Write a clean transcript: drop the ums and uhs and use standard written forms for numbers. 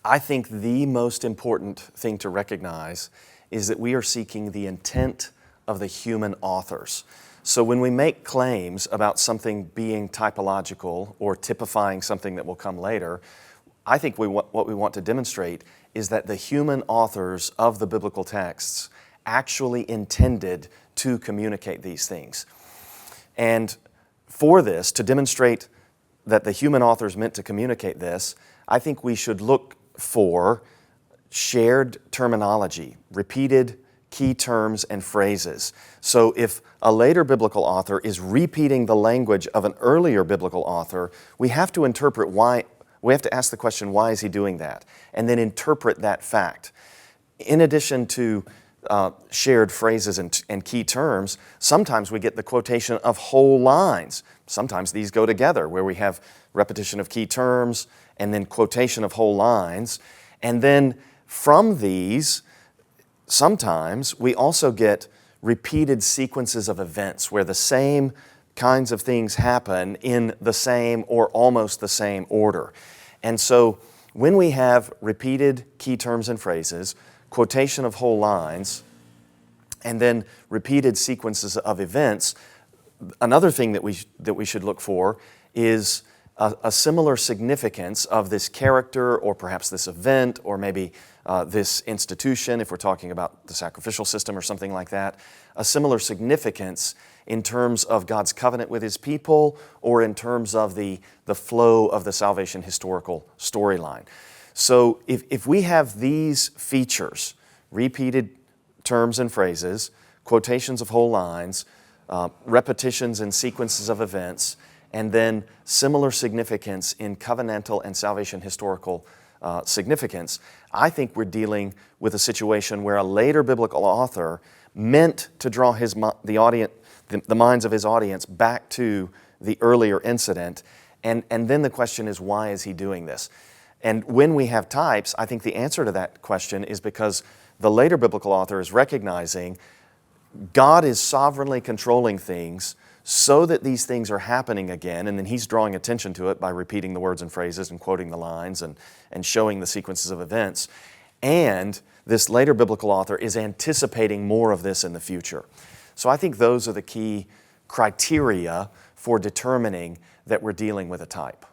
I think the most important thing to recognize is that we are seeking the intent of the human authors. So when we make claims about something being typological or typifying something that will come later, I think what we want to demonstrate is that the human authors of the biblical texts actually intended to communicate these things. And for this, to demonstrate that the human authors meant to communicate this, I think we should look for shared terminology, repeated key terms and phrases. So if a later biblical author is repeating the language of an earlier biblical author, we have to interpret why. We have to ask the question, why is he doing that? And then interpret that fact. In addition to shared phrases and key terms, sometimes we get the quotation of whole lines. Sometimes these go together, where we have repetition of key terms and then quotation of whole lines. And then from these, sometimes we also get repeated sequences of events where the same kinds of things happen in the same or almost the same order. And so when we have repeated key terms and phrases, quotation of whole lines, and then repeated sequences of events, another thing that we should look for is a similar significance of this character, or perhaps this event, or maybe this institution, if we're talking about the sacrificial system or something like that, a similar significance in terms of God's covenant with His people, or in terms of the flow of the salvation historical storyline. So if we have these features, repeated terms and phrases, quotations of whole lines, repetitions and sequences of events, and then similar significance in covenantal and salvation historical significance, I think we're dealing with a situation where a later biblical author meant to draw the minds of his audience back to the earlier incident, and then the question is, why is he doing this? And when we have types, I think the answer to that question is because the later biblical author is recognizing God is sovereignly controlling things so that these things are happening again, and then he's drawing attention to it by repeating the words and phrases and quoting the lines and showing the sequences of events. And this later biblical author is anticipating more of this in the future. So I think those are the key criteria for determining that we're dealing with a type.